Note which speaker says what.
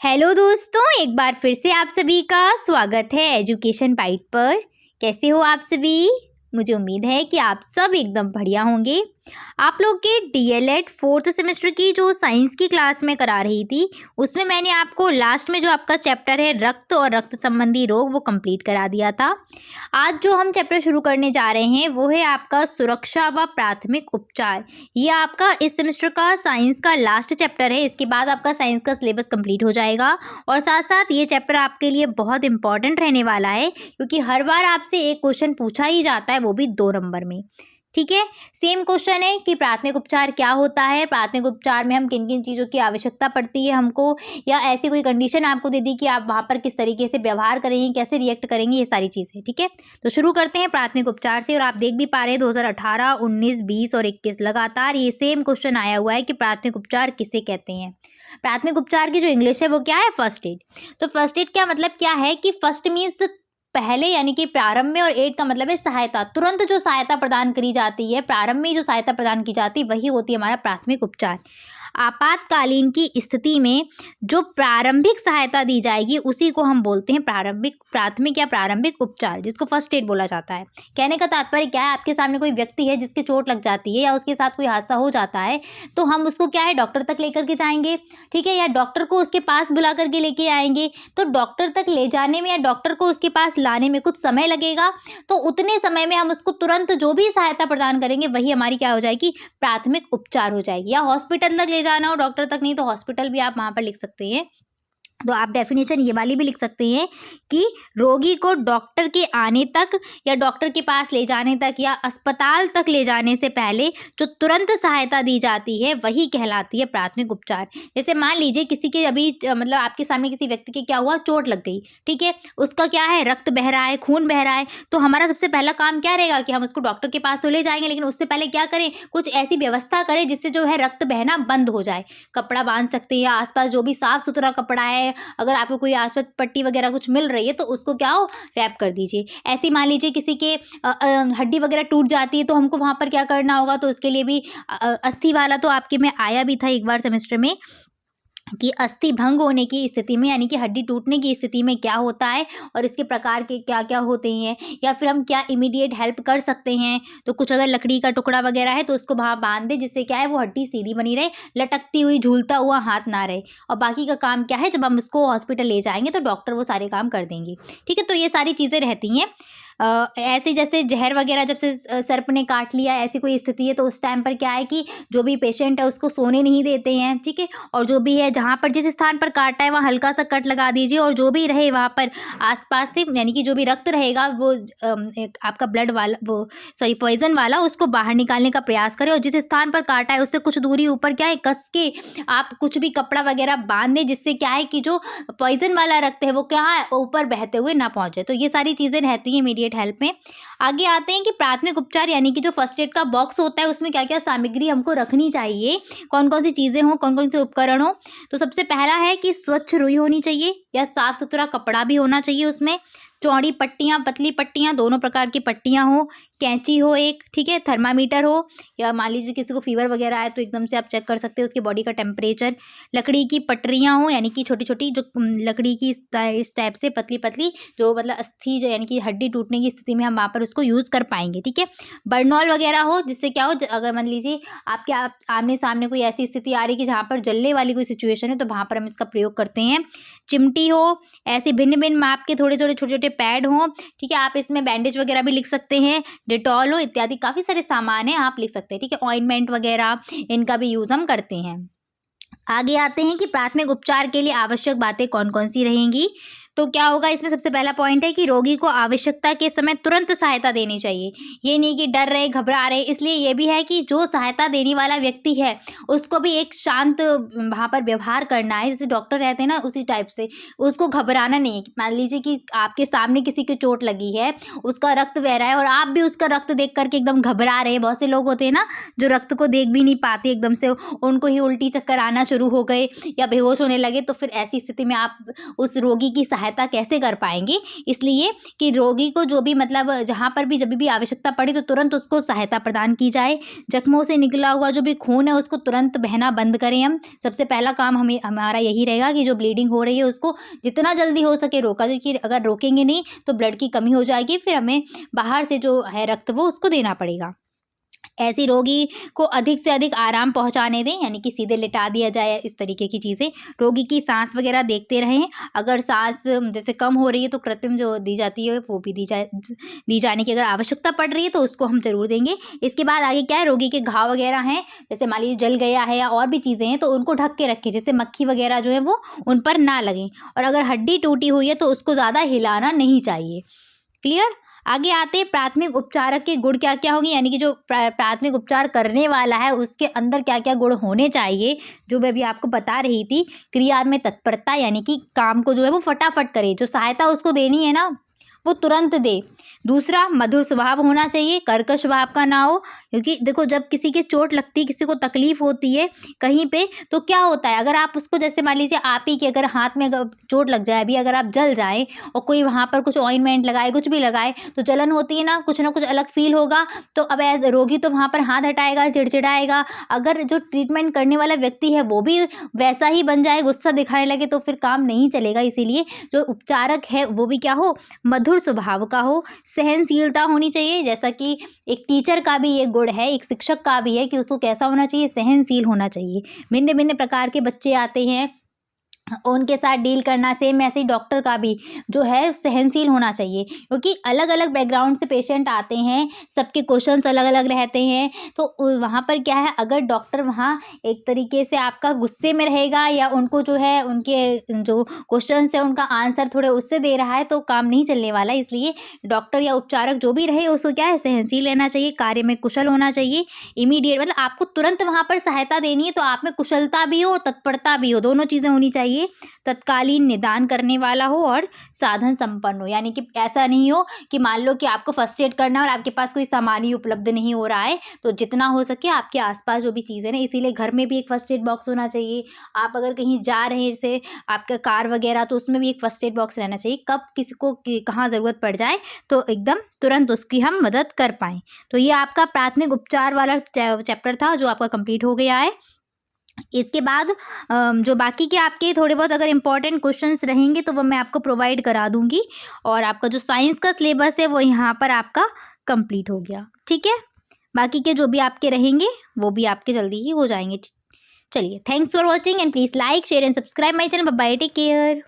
Speaker 1: Hello दोस्तों, एक बार फिर से आप सभी का स्वागत है एजुकेशन बाइट पर। कैसे हो आप सभी? मुझे उम्मीद है कि आप सब एकदम बढ़िया होंगे। आप लोग के डीएलएड 4th सेमेस्टर की जो साइंस की क्लास में करा रही थी, उसमें मैंने आपको लास्ट में जो आपका चैप्टर है रक्त और रक्त संबंधी रोग वो कंप्लीट करा दिया था। आज जो हम चैप्टर शुरू करने जा रहे हैं वो है आपका सुरक्षा व प्राथमिक उपचार। ये आपका इस सेमेस्टर का साइंस का लास्ट चैप्टर है। इसके बाद आपका साइंस का सिलेबस कंप्लीट हो जाएगा और साथ साथ ये चैप्टर आपके लिए बहुत इंपॉर्टेंट रहने वाला है, क्योंकि हर बार आपसे एक क्वेश्चन पूछा ही जाता है, वो भी 2 नंबर में। ठीक है, सेम क्वेश्चन है कि प्राथमिक उपचार क्या होता है, प्राथमिक उपचार में हम किन किन चीज़ों की आवश्यकता पड़ती है हमको, या ऐसी कोई कंडीशन आपको दे दी कि आप वहाँ पर किस तरीके से व्यवहार करेंगे, कैसे रिएक्ट करेंगे, ये सारी चीज़ें। ठीक है, तो शुरू करते हैं प्राथमिक उपचार से। और आप देख भी पा रहे हैं 2018, 19, 20 और 21 लगातार ये सेम क्वेश्चन आया हुआ है कि प्राथमिक उपचार किसे कहते हैं। प्राथमिक उपचार की जो इंग्लिश है वो क्या है? First aid. तो फर्स्ट एड का मतलब क्या है कि फर्स्ट मीन्स पहले, यानी कि प्रारंभ में, और एड का मतलब है सहायता। तुरंत जो सहायता प्रदान करी जाती है, प्रारंभ में जो सहायता प्रदान की जाती है, वही होती है हमारा प्राथमिक उपचार। आपातकालीन की स्थिति में जो प्रारंभिक सहायता दी जाएगी उसी को हम बोलते हैं प्राथमिक या प्रारंभिक उपचार, जिसको फर्स्ट एड बोला जाता है। कहने का तात्पर्य क्या है? आपके सामने कोई व्यक्ति है जिसके चोट लग जाती है या उसके साथ कोई हादसा हो जाता है, तो हम उसको क्या है, डॉक्टर तक लेकर के जाएंगे। ठीक है, या डॉक्टर को उसके पास बुला करके लेके आएंगे। तो डॉक्टर तक ले जाने में या डॉक्टर को उसके पास लाने में कुछ समय लगेगा, तो उतने समय में हम उसको तुरंत जो भी सहायता प्रदान करेंगे वही हमारी क्या हो जाएगी? प्राथमिक उपचार हो जाएगी। या हॉस्पिटल तक ले जाना हो, डॉक्टर तक नहीं तो हॉस्पिटल भी आप वहाँ पर लिख सकते हैं। तो आप डेफिनेशन ये वाली भी लिख सकते हैं कि रोगी को डॉक्टर के आने तक या डॉक्टर के पास ले जाने तक या अस्पताल तक ले जाने से पहले जो तुरंत सहायता दी जाती है वही कहलाती है प्राथमिक उपचार। जैसे मान लीजिए किसी के अभी मतलब आपके सामने किसी व्यक्ति के क्या हुआ, चोट लग गई। ठीक है, उसका क्या है, रक्त बह रहा है, खून बह रहा है, तो हमारा सबसे पहला काम क्या रहेगा कि हम उसको डॉक्टर के पास तो ले जाएंगे, लेकिन उससे पहले क्या करें, कुछ ऐसी व्यवस्था करें जिससे जो है रक्त बहना बंद हो जाए। कपड़ा बांध सकते हैं या आसपास जो भी साफ सुथरा कपड़ा है, अगर आपको कोई आसपास पट्टी वगैरह कुछ मिल रही है तो उसको क्या हो, रैप कर दीजिए। ऐसे मान लीजिए किसी के हड्डी वगैरह टूट जाती है तो हमको वहाँ पर क्या करना होगा, तो उसके लिए भी अस्थि वाला तो आपके में आया भी था एक बार सेमेस्टर में कि अस्थि भंग होने की स्थिति में, यानी कि हड्डी टूटने की स्थिति में क्या होता है और इसके प्रकार के क्या क्या होते हैं, या फिर हम क्या इमीडिएट हेल्प कर सकते हैं। तो कुछ अगर लकड़ी का टुकड़ा वगैरह है तो उसको वहाँ बांध दे, जिससे क्या है वो हड्डी सीधी बनी रहे, लटकती हुई झूलता हुआ हाथ ना रहे। और बाकी का काम क्या है, जब हम उसको हॉस्पिटल ले जाएंगे तो डॉक्टर वो सारे काम कर देंगे। ठीक है, तो ये सारी चीज़ें रहती हैं। ऐसे जैसे जहर वगैरह जब से सर्प ने काट लिया, ऐसी कोई स्थिति है, तो उस टाइम पर क्या है कि जो भी पेशेंट है उसको सोने नहीं देते हैं। ठीक है, और जो भी है जहाँ पर जिस स्थान पर काटा है वहाँ हल्का सा कट लगा दीजिए, और जो भी रहे वहाँ पर आसपास से, यानी कि जो भी रक्त रहेगा वो एक आपका ब्लड वाला, वो सॉरी पॉइजन वाला, उसको बाहर निकालने का प्रयास करें। और जिस स्थान पर काटा है उससे कुछ दूरी ऊपर क्या है, कस के आप कुछ भी कपड़ा वगैरह बांध दें, जिससे क्या है कि जो पॉइजन वाला रक्त है वो क्या है, ऊपर बहते हुए ना पहुंचे। तो ये सारी चीज़ें रहती हैं इमीडिएट हेल्प में। आगे आते हैं कि प्राथमिक उपचार, यानी कि जो फर्स्ट एड का बॉक्स होता है उसमें क्या क्या सामग्री हमको रखनी चाहिए, कौन कौन सी चीज़ें हों, कौन कौन से उपकरण हों। तो सबसे पहला है कि स्वच्छ रुई होनी चाहिए या साफ सुथरा कपड़ा भी होना चाहिए उसमें, चौड़ी पट्टियाँ, पतली पट्टियाँ, दोनों प्रकार की पट्टियाँ हो, कैंची हो एक, ठीक है, थर्मामीटर हो, या मान लीजिए किसी को फीवर वगैरह है तो एकदम से आप चेक कर सकते हैं उसकी बॉडी का टेम्परेचर। लकड़ी की पटरियाँ हो, यानी कि छोटी छोटी जो लकड़ी की इस टाइप से पतली पतली, जो मतलब अस्थि यानी कि हड्डी टूटने की स्थिति में हम वहाँ पर उसको यूज़ कर पाएंगे। ठीक है, बर्नॉल वगैरह हो, जिससे क्या हो, अगर मान लीजिए आपके आमने सामने कोई ऐसी स्थिति आ रही है कि जहाँ पर जलने वाली कोई सिचुएशन है, तो वहाँ पर हम इसका प्रयोग करते हैं। चिमटी हो, ऐसे भिन्न भिन्न माप के थोड़े थोड़े छोटे छोटे पैड हों। ठीक है, आप इसमें बैंडेज वगैरह भी लिख सकते हैं, डेटॉल हो, इत्यादि काफ़ी सारे सामान हैं, आप लिख सकते हैं। ठीक है, ऑइंटमेंट वगैरह इनका भी यूज़ हम करते हैं। आगे आते हैं कि प्राथमिक उपचार के लिए आवश्यक बातें कौन कौन सी रहेंगी। तो क्या होगा, इसमें सबसे पहला पॉइंट है कि रोगी को आवश्यकता के समय तुरंत सहायता देनी चाहिए। ये नहीं कि डर रहे, घबरा रहे। इसलिए ये भी है कि जो सहायता देने वाला व्यक्ति है उसको भी एक शांत वहाँ पर व्यवहार करना है, जैसे डॉक्टर रहते हैं ना उसी टाइप से। उसको घबराना नहीं है। मान लीजिए कि आपके सामने किसी को चोट लगी है, उसका रक्त बह रहा है और आप भी उसका रक्त देख करके एकदम घबरा रहे हैं। बहुत से लोग होते हैं ना जो रक्त को देख भी नहीं पाते, एकदम से उनको ही उल्टी चक्कर आना शुरू हो गए या बेहोश होने लगे, तो फिर ऐसी स्थिति में आप उस रोगी की सहायता सहायता कैसे कर पाएंगे, इसलिए कि रोगी को जो भी मतलब जहाँ पर भी जब भी आवश्यकता पड़े तो तुरंत उसको सहायता प्रदान की जाए। जख्मों से निकला हुआ जो भी खून है उसको तुरंत बहना बंद करें। हम सबसे पहला काम हमारा यही रहेगा कि जो ब्लीडिंग हो रही है उसको जितना जल्दी हो सके रोका जाए, कि अगर रोकेंगे नहीं तो ब्लड की कमी हो जाएगी, फिर हमें बाहर से जो है रक्त वो उसको देना पड़ेगा। ऐसी रोगी को अधिक से अधिक आराम पहुंचाने दें, यानी कि सीधे लिटा दिया जाए, इस तरीके की चीज़ें। रोगी की सांस वगैरह देखते रहें, अगर सांस जैसे कम हो रही है तो कृत्रिम जो दी जाती है वो भी दी जाने की अगर आवश्यकता पड़ रही है तो उसको हम ज़रूर देंगे। इसके बाद आगे क्या है, रोगी के घाव वगैरह हैं, जैसे मान लीजिए जल गया है या और भी चीज़ें हैं, तो उनको ढक के रखें, जैसे मक्खी वगैरह जो है वो उन पर ना लगें। और अगर हड्डी टूटी हुई है तो उसको ज़्यादा हिलाना नहीं चाहिए। क्लियर। आगे आते हैं प्राथमिक उपचारक के गुण क्या क्या होंगे, यानी कि जो प्राथमिक उपचार करने वाला है उसके अंदर क्या क्या गुण होने चाहिए, जो मैं अभी आपको बता रही थी। क्रिया में तत्परता, यानी कि काम को जो है वो फटाफट करे, जो सहायता उसको देनी है ना वो तुरंत दे। दूसरा, मधुर स्वभाव होना चाहिए, कर्कश स्वभाव का ना हो, क्योंकि देखो जब किसी के चोट लगती है, किसी को तकलीफ होती है कहीं पे, तो क्या होता है, अगर आप उसको जैसे मान लीजिए आप ही के अगर हाथ में अगर चोट लग जाए, अभी अगर आप जल जाएं और कोई वहाँ पर कुछ ऑइंटमेंट लगाए, कुछ भी लगाए, तो जलन होती है ना कुछ अलग फील होगा। तो अब रोगी तो वहाँ पर हाथ हटाएगा, चिड़चिड़ाएगा। अगर जो ट्रीटमेंट करने वाला व्यक्ति है वो भी वैसा ही बन जाए, गुस्सा दिखाने लगे, तो फिर काम नहीं चलेगा। इसीलिए जो उपचारक है वो भी क्या हो, मधुर स्वभाव का हो, सहनशीलता होनी चाहिए। जैसा कि एक टीचर का भी ये गुण है, एक शिक्षक का भी है कि उसको कैसा होना चाहिए, सहनशील होना चाहिए। भिन्न भिन्न प्रकार के बच्चे आते हैं, उनके साथ डील करना, सेम ऐसे ही डॉक्टर का भी जो है सहनशील होना चाहिए, क्योंकि अलग अलग बैकग्राउंड से पेशेंट आते हैं, सबके क्वेश्चंस अलग अलग रहते हैं। तो वहाँ पर क्या है, अगर डॉक्टर वहाँ एक तरीके से आपका गुस्से में रहेगा या उनको जो है उनके जो क्वेश्चंस है उनका आंसर थोड़े उससे दे रहा है तो काम नहीं चलने वाला। इसलिए डॉक्टर या उपचारक जो भी रहे उसको क्या है, सहनशील रहना चाहिए, कार्य में कुशल होना चाहिए। इमीडिएट मतलब आपको तुरंत वहाँ पर सहायता देनी है तो आप में कुशलता भी हो, तत्परता भी हो, दोनों चीज़ें होनी चाहिए। तत्कालीन निदान करने वाला हो और साधन संपन्न हो, यानी कि ऐसा नहीं हो कि मान लो कि आपको फर्स्ट एड करना है और आपके पास कोई सामान ही उपलब्ध नहीं हो रहा है, तो जितना हो सके आपके आसपास जो भी चीज़ें ना, इसीलिए घर में भी एक फर्स्ट एड बॉक्स होना चाहिए। आप अगर कहीं जा रहे हैं जैसे आपका कार वगैरह, तो उसमें भी एक फर्स्ट एड बॉक्स रहना चाहिए, कब किसी को कहाँ ज़रूरत पड़ जाए तो एकदम तुरंत उसकी हम मदद कर पाएँ। तो ये आपका प्राथमिक उपचार वाला चैप्टर था जो आपका कंप्लीट हो गया है। इसके बाद जो बाकी के आपके थोड़े बहुत अगर इम्पॉर्टेंट क्वेश्चंस रहेंगे तो वो मैं आपको प्रोवाइड करा दूंगी, और आपका जो साइंस का सिलेबस है वो यहाँ पर आपका कंप्लीट हो गया। ठीक है, बाकी के जो भी आपके रहेंगे वो भी आपके जल्दी ही हो जाएंगे। चलिए, thanks for watching and please like share and subscribe my channel. Bye bye, take care.